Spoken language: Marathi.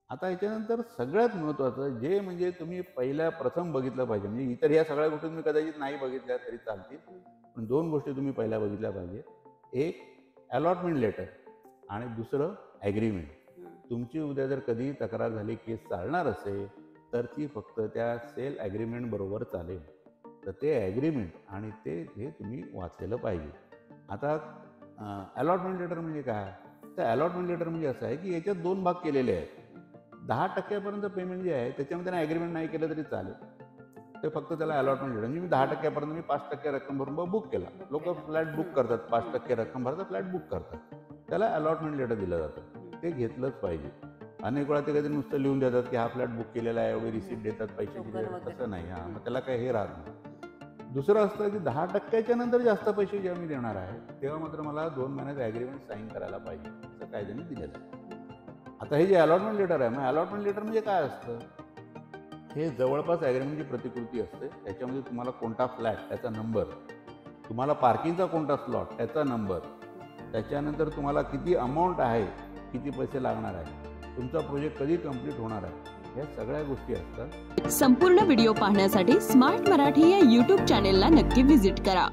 आता याच्यानंतर सगळ्यात महत्त्वाचं जे म्हणजे तुम्ही प्रथम बघितलं पाहिजे, म्हणजे इतर ह्या सगळ्या गोष्टी तुम्ही कदाचित नाही बघितल्या तरी चालतील, पण 2 गोष्टी तुम्ही पहिल्या बघितल्या पाहिजे. एक अलॉटमेंट लेटर आणि दुसरं ॲग्रीमेंट. तुमची उद्या जर कधी तक्रार झाली, केस चालणार असेल, तर ती फक्त त्या सेल ॲग्रीमेंट बरोबर चालेल. तर ते ॲग्रीमेंट आणि हे तुम्ही वाचलेलं पाहिजे. आता अलॉटमेंट लेटर म्हणजे काय? तर अलॉटमेंट लेटर म्हणजे असं आहे की याच्यात 2 भाग केलेले आहेत. 10% पेमेंट जे आहे त्याच्यामध्ये त्यांनी ॲग्रीमेंट नाही केलं तरी चालेल. ते फक्त त्याला अलॉटमेंट लेटर, म्हणजे मी 10% मी 5% रक्कम भरून बुक केला. लोकं फ्लॅट बुक करतात, 5% रक्कम भरतात, फ्लॅट बुक करतात. त्याला अलॉटमेंट लेटर दिलं जातं. ते घेतलंच पाहिजे. अनेक वेळा ते कधी नुसतं लिहून देतात की हा फ्लॅट बुक केलेला आहे, एवढी रिसिप्ट देतात, पैशाची देतात, तसं नाही. मग त्याला काही हे राहत नाही. दुसरं असतं की 10% नंतर जास्त पैसे जेव्हा मी देणार आहे, तेव्हा मात्र मला 2 महिन्यात ॲग्रीमेंट साईन करायला पाहिजे, असं कायद्याने दिलेलं आहे. आता हे जे अलॉटमेंट लेटर आहे, मग अलॉटमेंट लेटर म्हणजे काय असतं? हे जवळपास ॲग्रीमेंटची प्रतिकृती असते. त्याच्यामध्ये तुम्हाला कोणता फ्लॅट त्याचा नंबर, तुम्हाला पार्किंगचा कोणता स्लॉट त्याचा नंबर, त्याच्यानंतर तुम्हाला किती अमाऊंट आहे, किती पैसे लागणार आहे, तुमचा प्रोजेक्ट कधी कंप्लीट होणार आहे, ह्या सगळ्या गोष्टी असतात. संपूर्ण व्हिडिओ पाहण्यासाठी स्मार्ट मराठी या YouTube चॅनेलला नक्की व्हिजिट करा.